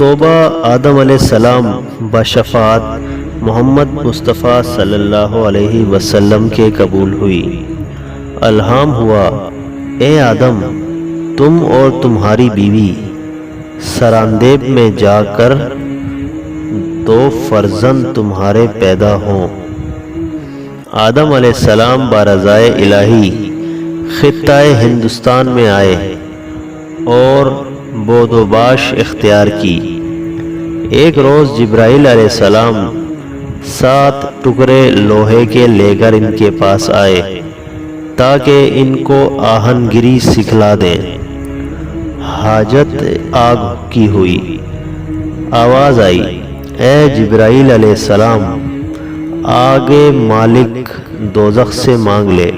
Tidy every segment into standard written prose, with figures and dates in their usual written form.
توبہ آدم علیہ السلام بشفاعت محمد مصطفیٰ صلی اللہ علیہ وسلم کے قبول ہوئی۔ الہام ہوا، اے آدم، تم اور تمہاری بیوی سراندیب میں جا کر 2 فرزند تمہارے پیدا ہوں۔ آدم علیہ السلام برضائے الہی خطہ ہندوستان میں آئے اور بود و باش اختیار کی۔ ایک روز جبرائیل علیہ السلام 7 ٹکڑے لوہے کے لے کر ان کے پاس آئے تاکہ ان کو آہن گری سکھلا دیں۔ حاجت آگ کی ہوئی، آواز آئی، اے جبرائیل علیہ السلام، آگے مالک دوزخ سے مانگ لے۔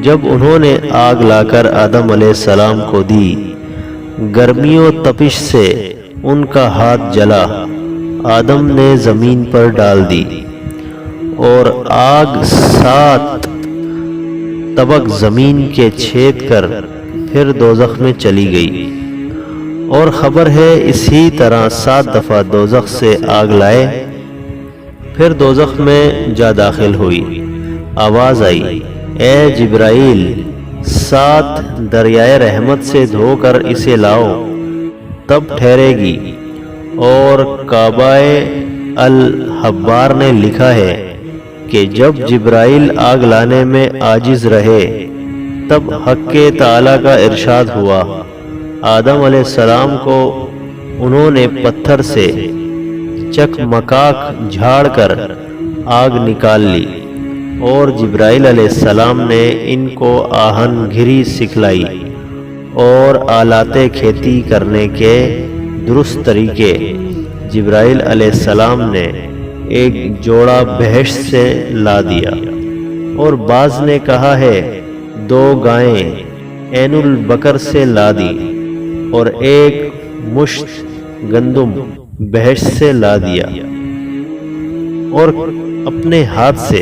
جب انہوں نے آگ لا کر آدم علیہ السلام کو دی، گرمی و تپش سے ان کا ہاتھ جلا۔ آدم نے زمین پر ڈال دی اور آگ 7 طبق زمین کے چھید کر پھر دوزخ میں چلی گئی، اور خبر ہے اسی طرح 7 دفعہ دوزخ سے آگ لائے، پھر دوزخ میں جا داخل ہوئی۔ آواز آئی، اے جبرائیل، 7 دریائے رحمت سے دھو کر اسے لاؤ، تب ٹھہرے گی۔ اور کعبہ الحبار نے لکھا ہے کہ جب جبرائیل آگ لانے میں عاجز رہے تب حق تعالی کا ارشاد ہوا۔ آدم علیہ السلام کو انہوں نے پتھر سے چکمکاک جھاڑ کر آگ نکال لی، اور جبرائیل علیہ السلام نے ان کو آہن گھری سکھلائی اور آلات کھیتی کرنے کے درست طریقے۔ جبرائیل علیہ السلام نے ایک جوڑا بہشت سے لا دیا، اور بعض نے کہا ہے 2 گائیں عین البقر سے لا دی، اور ایک مشت گندم بہشت سے لا دیا، اور اپنے ہاتھ سے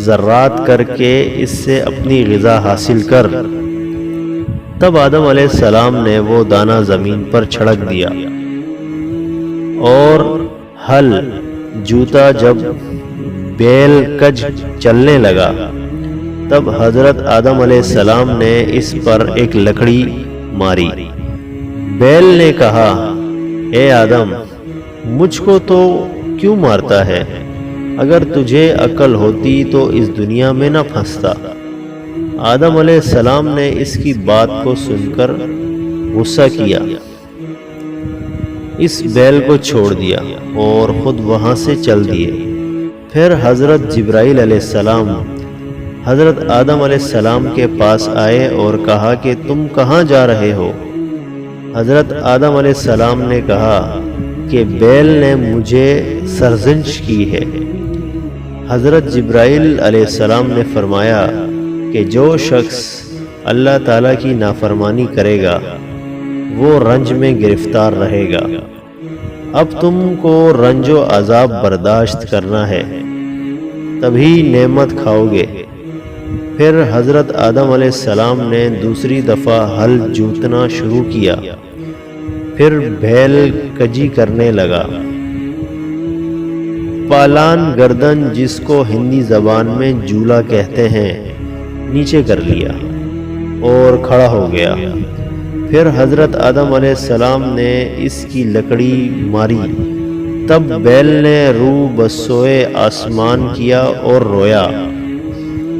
ذرات کر کے اس سے اپنی غذا حاصل کر۔ تب آدم علیہ السلام نے وہ دانہ زمین پر چھڑک دیا، اور ہل جوتا جب بیل کج چلنے لگا تب حضرت آدم علیہ السلام نے اس پر ایک لکڑی ماری۔ بیل نے کہا، اے آدم، مجھ کو تو کیوں مارتا ہے؟ اگر تجھے عقل ہوتی تو اس دنیا میں نہ پھنستا۔ آدم علیہ السلام نے اس کی بات کو سن کر غصہ کیا، اس بیل کو چھوڑ دیا اور خود وہاں سے چل دیے۔ پھر حضرت جبرائیل علیہ السلام حضرت آدم علیہ السلام کے پاس آئے اور کہا کہ تم کہاں جا رہے ہو؟ حضرت آدم علیہ السلام نے کہا کہ بیل نے مجھے سرزنش کی ہے۔ حضرت جبرائیل علیہ السلام نے فرمایا کہ جو شخص اللہ تعالیٰ کی نافرمانی کرے گا وہ رنج میں گرفتار رہے گا۔ اب تم کو رنج و عذاب برداشت کرنا ہے، تبھی نعمت کھاؤ گے۔ پھر حضرت آدم علیہ السلام نے دوسری دفعہ ہل جوتنا شروع کیا، پھر بیل کجی کرنے لگا۔ پالان گردن، جس کو ہندی زبان میں جولا کہتے ہیں، نیچے کر لیا اور کھڑا ہو گیا۔ پھر حضرت آدم علیہ السلام نے اس کی لکڑی ماری، تب بیل نے روح بسوئے آسمان کیا اور رویا۔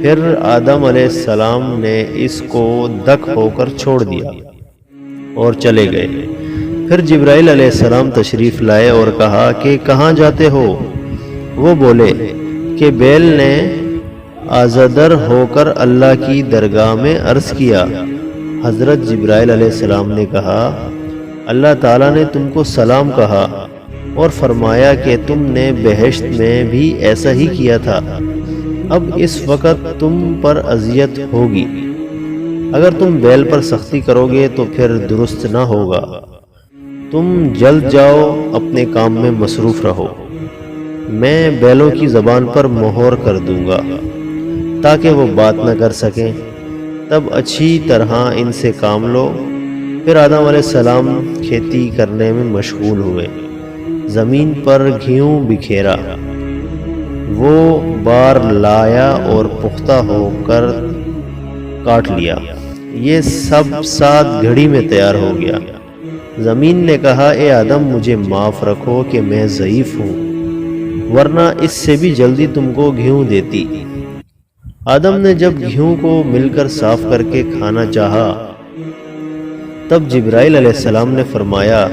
پھر آدم علیہ السلام نے اس کو دک ہو کر چھوڑ دیا اور چلے گئے۔ پھر جبرائیل علیہ السلام تشریف لائے اور کہا کہ کہاں جاتے ہو؟ وہ بولے کہ بیل نے آزادر ہو کر اللہ کی درگاہ میں عرض کیا۔ حضرت جبرائیل علیہ السلام نے کہا، اللہ تعالیٰ نے تم کو سلام کہا اور فرمایا کہ تم نے بہشت میں بھی ایسا ہی کیا تھا، اب اس وقت تم پر اذیت ہوگی۔ اگر تم بیل پر سختی کرو گے تو پھر درست نہ ہوگا۔ تم جلد جاؤ، اپنے کام میں مصروف رہو، میں بیلوں کی زبان پر مہر کر دوں گا تاکہ وہ بات نہ کر سکیں۔ تب اچھی طرح ان سے کام لو، پھر آدم علیہ السلام کھیتی کرنے میں مشغول ہوئے، زمین پر گھیوں بکھیرا، وہ بار لایا اور پختہ ہو کر کاٹ لیا، یہ سب 7 گھڑی میں تیار ہو گیا۔ زمین نے کہا اے آدم مجھے معاف رکھو کہ میں ضعیف ہوں، ورنہ اس سے بھی جلدی تم کو گھیوں دیتی۔ آدم نے جب گھیوں کو مل کر صاف کر کے کھانا چاہا تب جبرائیل علیہ السلام نے فرمایا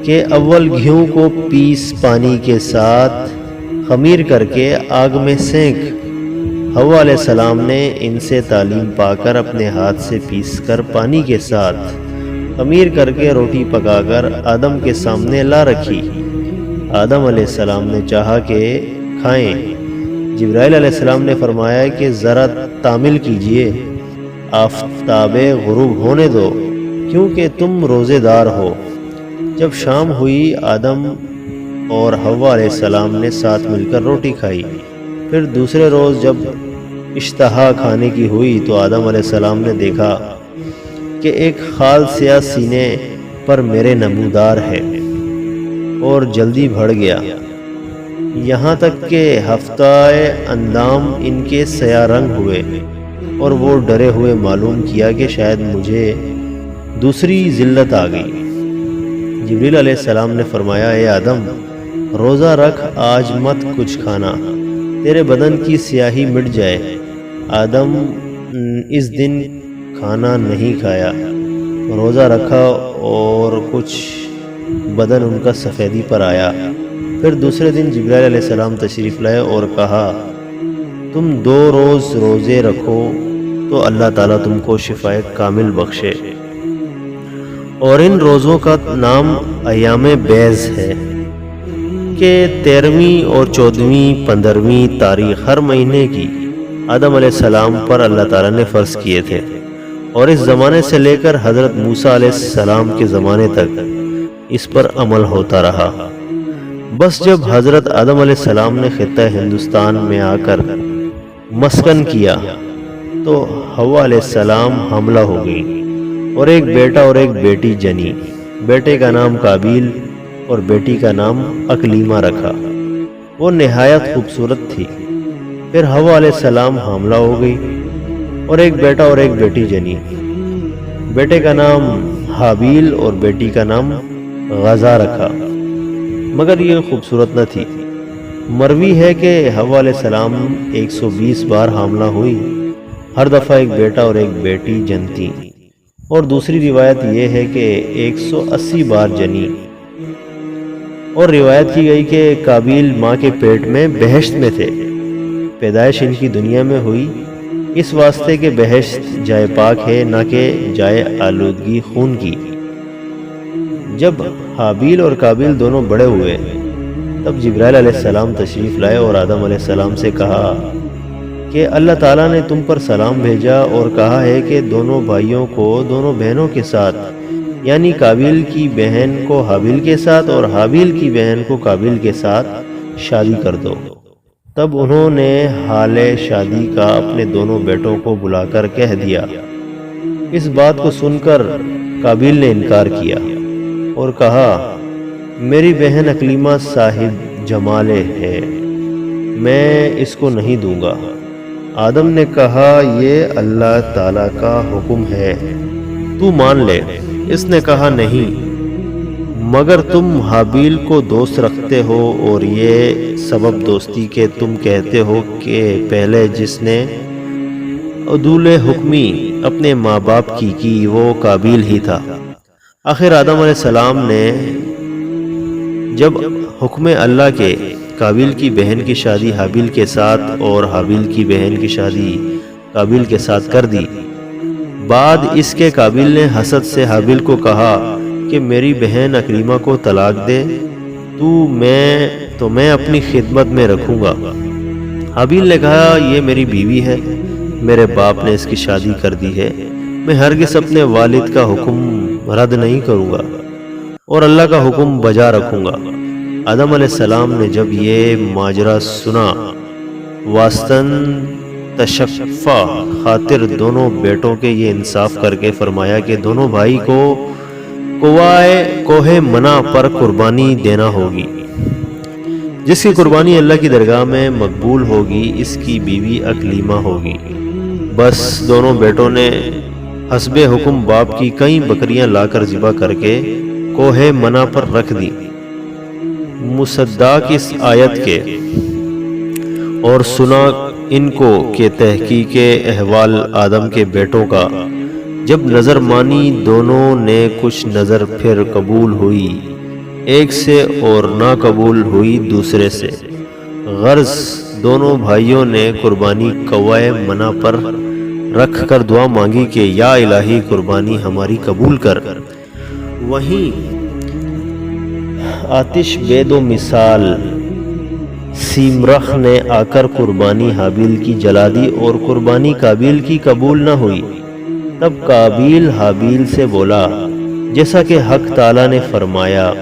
کہ اول گھیوں کو پیس پانی کے ساتھ خمیر کر کے آگ میں سینک۔ حوا علیہ السلام نے ان سے تعلیم پا کر اپنے ہاتھ سے پیس کر پانی کے ساتھ خمیر کر کے روٹی پکا کر آدم کے سامنے لا رکھی۔ آدم علیہ السلام نے چاہا کہ کھائیں۔ جبرائیل علیہ السلام نے فرمایا کہ ذرا تامل کیجئے، آفتاب غروب ہونے دو کیونکہ تم روزے دار ہو۔ جب شام ہوئی آدم اور حوا علیہ السلام نے ساتھ مل کر روٹی کھائی۔ پھر دوسرے روز جب اشتہا کھانے کی ہوئی تو آدم علیہ السلام نے دیکھا کہ ایک خال سیاہ سینے پر میرے نمودار ہے اور جلدی بڑھ گیا، یہاں تک کہ ہفتہ اندام ان کے سیاہ رنگ ہوئے، اور وہ ڈرے ہوئے معلوم کیا کہ شاید مجھے دوسری ذلت آ گئی۔ جبریل علیہ السلام نے فرمایا اے آدم روزہ رکھ، آج مت کچھ کھانا، تیرے بدن کی سیاہی مٹ جائے۔ آدم اس دن کھانا نہیں کھایا، روزہ رکھا اور کچھ بدن ان کا سفیدی پر آیا۔ پھر دوسرے دن جبرائیل علیہ السلام تشریف لائے اور کہا تم 2 روز روزے رکھو تو اللہ تعالیٰ تم کو شفائے کامل بخشے، اور ان روزوں کا نام ایام بیض ہے کہ 13ویں اور 14ویں 15ویں تاریخ ہر مہینے کی آدم علیہ السلام پر اللہ تعالیٰ نے فرض کیے تھے، اور اس زمانے سے لے کر حضرت موسیٰ علیہ السلام کے زمانے تک اس پر عمل ہوتا رہا۔ بس جب حضرت آدم علیہ السلام نے خطہ ہندوستان میں آ کر مسکن کیا تو حوا علیہ السلام حاملہ ہو گئی اور ایک بیٹا اور ایک بیٹی جنی۔ بیٹے کا نام قابیل اور بیٹی کا نام اکلیمہ رکھا، وہ نہایت خوبصورت تھی۔ پھر حوا علیہ السلام حاملہ ہو گئی اور ایک بیٹا اور ایک بیٹی جنی۔ بیٹے کا نام حابیل اور بیٹی کا نام غزہ رکھا، مگر یہ خوبصورت نہ تھی۔ مروی ہے کہ حوا علیہ السلام 120 بار حاملہ ہوئی، ہر دفعہ ایک بیٹا اور ایک بیٹی جنتی، اور دوسری روایت یہ ہے کہ 180 بار جنی۔ اور روایت کی گئی کہ قابیل ماں کے پیٹ میں بہشت میں تھے، پیدائش ان کی دنیا میں ہوئی اس واسطے کہ بہشت جائے پاک ہے نہ کہ جائے آلودگی خون کی۔ جب حابیل اور قابیل دونوں بڑے ہوئے تب جبرائیل علیہ السلام تشریف لائے اور آدم علیہ السلام سے کہا کہ اللہ تعالیٰ نے تم پر سلام بھیجا اور کہا ہے کہ دونوں بھائیوں کو دونوں بہنوں کے ساتھ، یعنی قابیل کی بہن کو حابیل کے ساتھ اور حابیل کی بہن کو قابیل کے ساتھ شادی کر دو۔ تب انہوں نے حال شادی کا اپنے دونوں بیٹوں کو بلا کر کہہ دیا۔ اس بات کو سن کر قابیل نے انکار کیا اور کہا میری بہن اکلیمہ صاحب جمال ہے، میں اس کو نہیں دوں گا۔ آدم نے کہا یہ اللہ تعالیٰ کا حکم ہے، تو مان لے۔ اس نے کہا نہیں، مگر تم حابیل کو دوست رکھتے ہو، اور یہ سبب دوستی کہ تم کہتے ہو کہ پہلے جس نے عدول حکمی اپنے ماں باپ کی وہ قابیل ہی تھا۔ آخر آدم علیہ السلام نے جب حکم اللہ کے قابیل کی بہن کی شادی حابیل کے ساتھ اور حابیل کی بہن کی شادی قابیل کے ساتھ کر دی، بعد اس کے قابیل نے حسد سے حابیل کو کہا کہ میری بہن اکلیمہ کو طلاق دے تو میں اپنی خدمت میں رکھوں گا۔ حابیل نے کہا یہ میری بیوی ہے، میرے باپ نے اس کی شادی کر دی ہے، میں ہرگز اپنے والد کا حکم رد نہیں کروں گا اور اللہ کا حکم بجا رکھوں گا۔ آدم علیہ السلام نے جب یہ ماجرا سنا، واسطن تشفع خاطر دونوں بیٹوں کے یہ انصاف کر کے فرمایا کہ دونوں بھائی کو کوہ منا پر قربانی دینا ہوگی۔ جس کی قربانی اللہ کی درگاہ میں مقبول ہوگی اس کی بیوی اکلیمہ ہوگی۔ بس دونوں بیٹوں نے حسب حکم باپ کی کئی بکریاں لا کر ذبح کر کے کوہ منا پر رکھ دی۔ مصداق اس آیت کے اور سنا ان کو کہ تحقیق احوال آدم کے بیٹوں کا جب نظر مانی دونوں نے کچھ نظر پھر قبول ہوئی ایک سے اور نہ قبول ہوئی دوسرے سے۔ غرض دونوں بھائیوں نے قربانی کوہ منا پر رکھ کر دعا مانگی کہ یا الہی قربانی ہماری قبول کر۔ وہیں آتش بے دو مثال سیمرخ نے آ کر قربانی حابیل کی جلا دی اور قربانی قابیل کی قبول نہ ہوئی۔ تب قابیل حابیل سے بولا جیسا کہ حق تعالیٰ نے فرمایا۔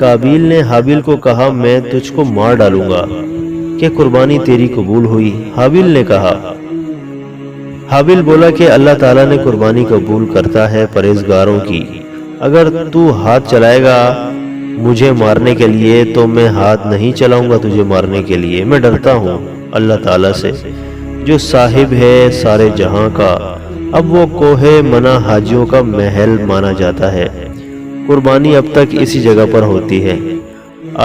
قابیل نے حابیل کو کہا میں تجھ کو مار ڈالوں گا کہ قربانی تیری قبول ہوئی۔ حابیل نے کہا، حابیل بولا کہ اللہ تعالیٰ نے قربانی قبول کرتا ہے پرہیزگاروں کی۔ اگر تو ہاتھ چلائے گا مجھے مارنے کے لیے تو میں ہاتھ نہیں چلاؤں گا تجھے مارنے کے لیے۔ میں ڈرتا ہوں اللہ تعالیٰ سے جو صاحب ہے سارے جہاں کا۔ اب وہ کوہ منا حاجیوں کا محل مانا جاتا ہے۔ قربانی اب تک اسی جگہ پر ہوتی ہے۔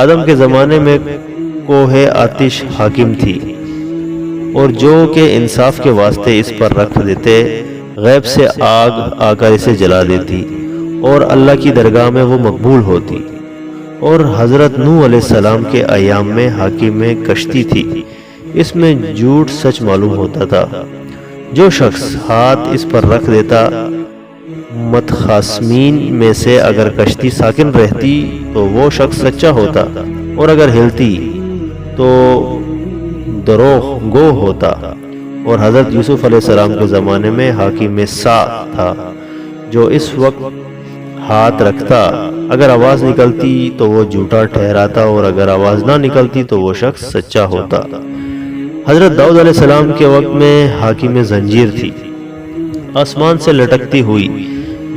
آدم کے زمانے میں کوہ آتش حاکم تھی اور جو کہ انصاف کے واسطے اس پر رکھ دیتے غیب سے آگ آ کر اسے جلا دیتی اور اللہ کی درگاہ میں وہ مقبول ہوتی۔ اور حضرت نوح علیہ السلام کے ایام میں حاکم میں کشتی تھی، اس میں جھوٹ سچ معلوم ہوتا تھا۔ جو شخص ہاتھ اس پر رکھ دیتا متخاصمین میں سے اگر کشتی ساکن رہتی تو وہ شخص سچا ہوتا اور اگر ہلتی تو دروغ گو ہوتا۔ اور حضرت یوسف علیہ السلام کے زمانے میں حاکم سا تھا جو اس وقت ہاتھ رکھتا اگر آواز نکلتی تو وہ جھوٹا ٹھہراتا اور اگر آواز نہ نکلتی تو وہ شخص سچا ہوتا۔ حضرت داؤد علیہ السلام کے وقت میں حاکم زنجیر تھی، آسمان سے لٹکتی ہوئی۔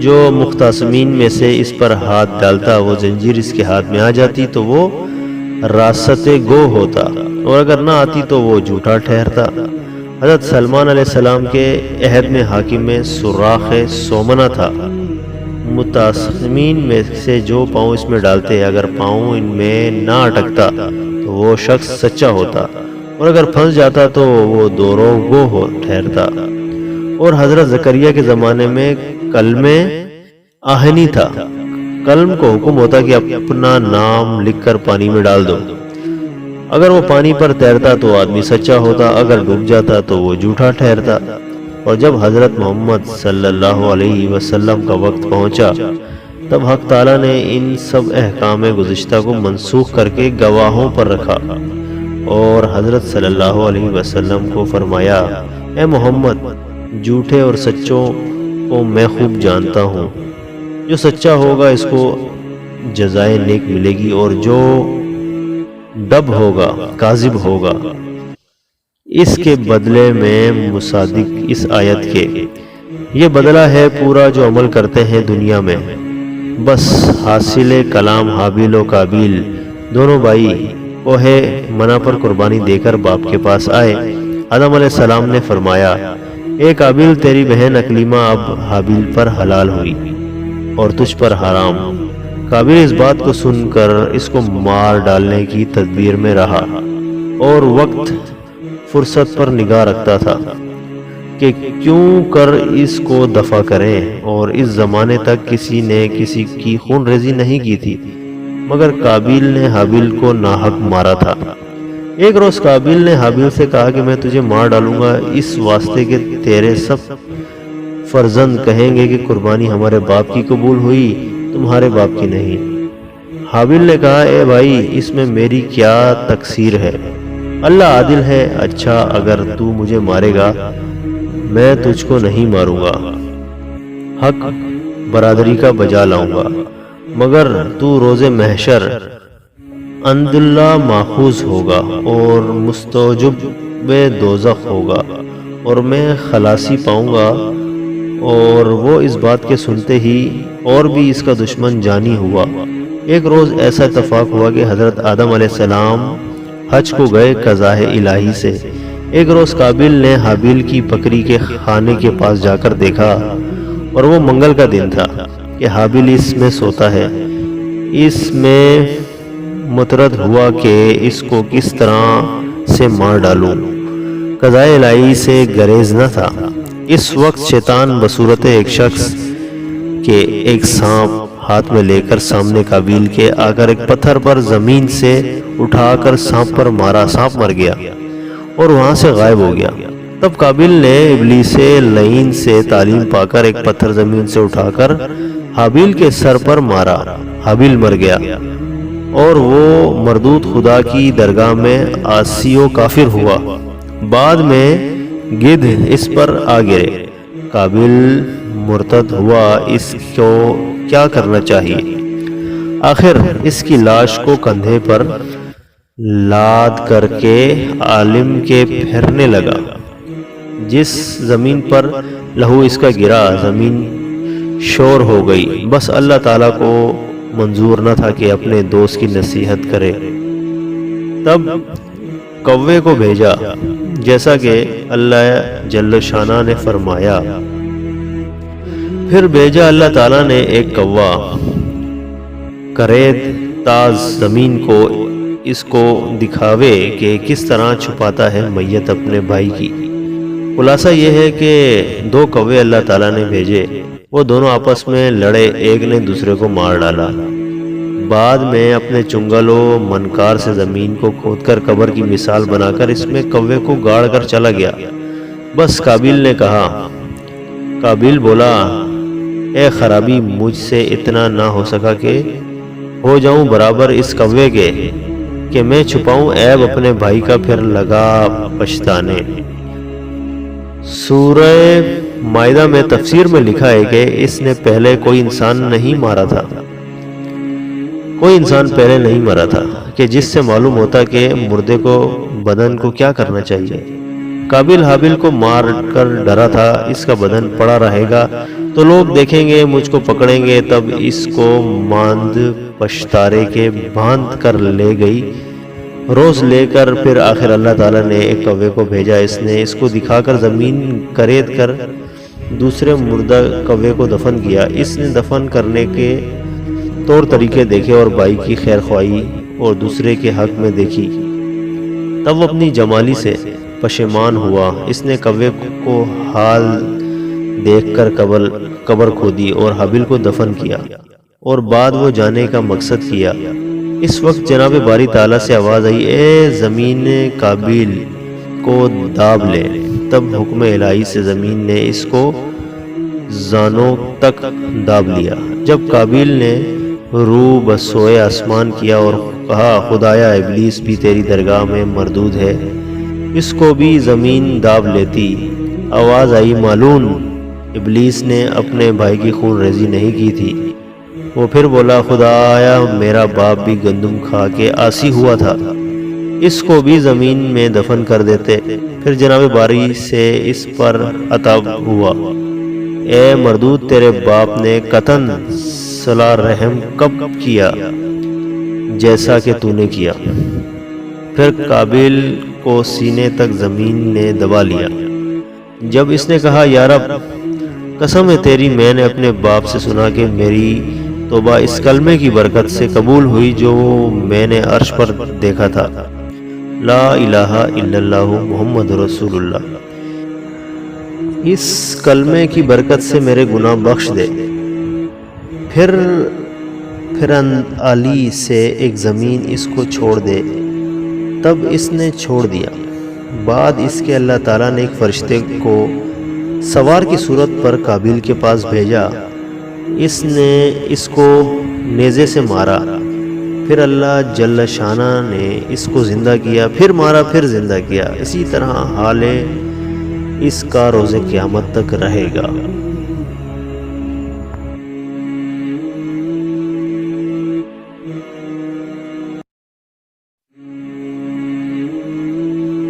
جو مختصمین میں سے اس پر ہاتھ ڈالتا وہ زنجیر اس کے ہاتھ میں آ جاتی تو وہ راست گو ہوتا اور اگر نہ آتی تو وہ جھوٹا ٹھہرتا۔ حضرت سلمان علیہ السلام کے عہد میں حاکم سراخ سومنا تھا۔ متعصمین میں سے جو پاؤں اس میں ڈالتے اگر پاؤں ان میں نہ اٹکتا تو وہ شخص سچا ہوتا اور اگر پھنس جاتا تو وہ دروغ گو ٹھہرتا۔ اور حضرت زکریا کے زمانے میں کلم آہنی تھا۔ کلم کو حکم ہوتا کہ اپنا نام لکھ کر پانی میں ڈال دو۔ اگر وہ پانی پر تیرتا تو آدمی سچا ہوتا، اگر ڈوب جاتا تو وہ جھوٹا ٹھہرتا۔ اور جب حضرت محمد صلی اللہ علیہ وسلم کا وقت پہنچا تب حق تعالیٰ نے ان سب احکام گزشتہ کو منسوخ کر کے گواہوں پر رکھا اور حضرت صلی اللہ علیہ وسلم کو فرمایا، اے محمد جھوٹے اور سچوں کو میں خوب جانتا ہوں۔ جو سچا ہوگا اس کو جزائے نیک ملے گی اور جو ڈب ہوگا کاذب ہوگا اس کے بدلے میں مصادق اس آیت کے یہ بدلہ ہے پورا جو عمل کرتے ہیں دنیا میں۔ بس حاصل کلام حابیل و قابیل دونوں بھائی کوہ منا پر قربانی دے کر باپ کے پاس آئے۔ آدم علیہ السلام نے فرمایا، اے قابیل تیری بہن اکلیمہ اب حابیل پر حلال ہوئی اور تجھ پر حرام۔ قابیل اس بات کو سن کر اس کو مار ڈالنے کی تدبیر میں رہا اور وقت فرصت پر نگاہ رکھتا تھا کہ کیوں کر اس کو دفع کریں، اور اس زمانے تک کسی نے کسی کی خون ریزی نہیں کی تھی مگر قابیل نے حابیل کو ناحق مارا تھا۔ ایک روز قابیل نے حابیل سے کہا کہ میں تجھے مار ڈالوں گا اس واسطے کہ تیرے سب فرزند کہیں گے کہ قربانی ہمارے باپ کی قبول ہوئی تمہارے باپ کی نہیں۔ حابیل نے کہا، اے بھائی اس میں میری کیا تقصیر ہے؟ اللہ عادل ہے۔ اچھا اگر تو مجھے مارے گا میں تجھ کو نہیں ماروں گا، حق برادری کا بجا لاؤں گا، مگر تو روز محشر عند اللہ ماخوذ ہوگا اور مستوجب دوزخ ہوگا اور میں خلاصی پاؤں گا اور وہ اس بات کے سنتے ہی اور بھی اس کا دشمن جانی ہوا۔ ایک روز ایسا اتفاق ہوا کہ حضرت آدم علیہ السلام حج کو گئے قضاء الہی سے۔ ایک روز قابل نے حابیل کی بکری کے خانے کے پاس جا کر دیکھا اور وہ منگل کا دن تھا کہ حابیل اس میں سوتا ہے۔ اس میں مترد ہوا کہ اس کو کس طرح سے مار ڈالوں۔ قضاء الہی سے گریز نہ تھا۔ اس وقت شیطان بصورت ایک شخص کے ایک سانپ ہاتھ میں لے کر سامنے قابیل کے آ کر ایک پتھر پر زمین سے اٹھا کر سانپ پر مارا۔ سانپ مر گیا اور وہاں سے غائب ہو گیا۔ تب قابیل نے ابلیس لعین سے تعلیم پا کر ایک پتھر زمین سے اٹھا کر حابیل کے سر پر مارا۔ حابیل مر گیا اور وہ مردود خدا کی درگاہ میں عاصی و کافر ہوا۔ بعد میں گدھ اس پر آ گرے۔ قابیل مرتد ہوا۔ اس کو کیا کرنا چاہیے؟ آخر اس کی لاش کو کندھے پر لاد کر کے عالم کے پھیرنے لگا۔ جس زمین پر لہو اس کا گرا زمین شور ہو گئی۔ بس اللہ تعالیٰ کو منظور نہ تھا کہ اپنے دوست کی نصیحت کرے۔ تب کوے کو بھیجا جیسا کہ اللہ جل شانہ نے فرمایا۔ پھر بھیجا اللہ تعالیٰ نے ایک کوا کرید تاز زمین کو اس کو دکھاوے کہ کس طرح چھپاتا ہے میت اپنے بھائی کی۔ خلاصہ یہ ہے کہ دو کوے اللہ تعالیٰ نے بھیجے، وہ دونوں آپس میں لڑے، ایک نے دوسرے کو مار ڈالا۔ بعد میں اپنے چنگل و منکار سے زمین کو کھود کر قبر کی مثال بنا کر اس میں کوے کو گاڑ کر چلا گیا۔ بس قابیل نے کہا۔ قابیل بولا، اے خرابی، مجھ سے اتنا نہ ہو سکا کہ ہو جاؤں برابر اس کوے کے کہ میں چھپاؤں عیب اپنے بھائی کا، پھر لگا پچھتانے۔ سورہ مائدہ میں تفسیر میں لکھا ہے کہ اس نے پہلے کوئی انسان نہیں مارا تھا، کوئی انسان پہلے نہیں مرا تھا کہ جس سے معلوم ہوتا کہ مردے کو بدن کو کیا کرنا چاہیے۔ قابیل حابیل کو مار کر ڈرا تھا اس کا بدن پڑا رہے گا تو لوگ دیکھیں گے، مجھ کو پکڑیں گے، تب اس کو ماند پشتارے کے باندھ کر لے گئی روز لے کر۔ پھر آخر اللہ تعالیٰ نے ایک کوے کو بھیجا، اس نے اس کو دکھا کر زمین کرید کر دوسرے مردہ کوے کو دفن کیا۔ اس نے دفن کرنے کے طور طریقے دیکھے اور بھائی کی خیر خواہی اور دوسرے کے حق میں دیکھی، تب وہ اپنی جمالی سے پشیمان ہوا۔ اس نے کوے کو حال دیکھ کر قبر کھودی اور حابیل کو دفن کیا اور بعد وہ جانے کا مقصد کیا۔ اس وقت جناب باری تعالیٰ سے آواز آئی، اے زمین قابیل کو داب لے۔ تب حکم الہی سے زمین نے اس کو زانوں تک داب لیا۔ جب قابیل نے روح بسوئے آسمان کیا اور کہا، خدایا ابلیس بھی تیری درگاہ میں مردود ہے، اس کو بھی زمین داب لیتی۔ آواز آئی، معلوم ابلیس نے اپنے بھائی کی خون ریزی نہیں کی تھی۔ وہ پھر بولا، خدایا میرا باپ بھی گندم کھا کے عاصی ہوا تھا، اس کو بھی زمین میں دفن کر دیتے۔ پھر جناب باری سے اس پر عتاب ہوا، اے مردود، تیرے باپ نے قطعاً صلہ رحم کب کیا جیسا کہ تو نے کیا۔ پھر قابیل کو سینے تک زمین نے دبا لیا۔ جب اس نے کہا، یا رب، قسم ہے تیری، میں نے اپنے باپ سے سنا کہ میری توبہ اس کلمے کی برکت سے قبول ہوئی جو میں نے عرش پر دیکھا تھا، لا الہ الا اللہ محمد رسول اللہ۔ اس کلمے کی برکت سے میرے گناہ بخش دے۔ پھر علی سے ایک زمین اس کو چھوڑ دے۔ تب اس نے چھوڑ دیا۔ بعد اس کے اللہ تعالیٰ نے ایک فرشتے کو سوار کی صورت پر قابیل کے پاس بھیجا۔ اس نے اس کو نیزے سے مارا۔ پھر اللہ جل شانہ نے اس کو زندہ کیا، پھر مارا، پھر زندہ کیا۔ اسی طرح حال اس کا روز قیامت تک رہے گا۔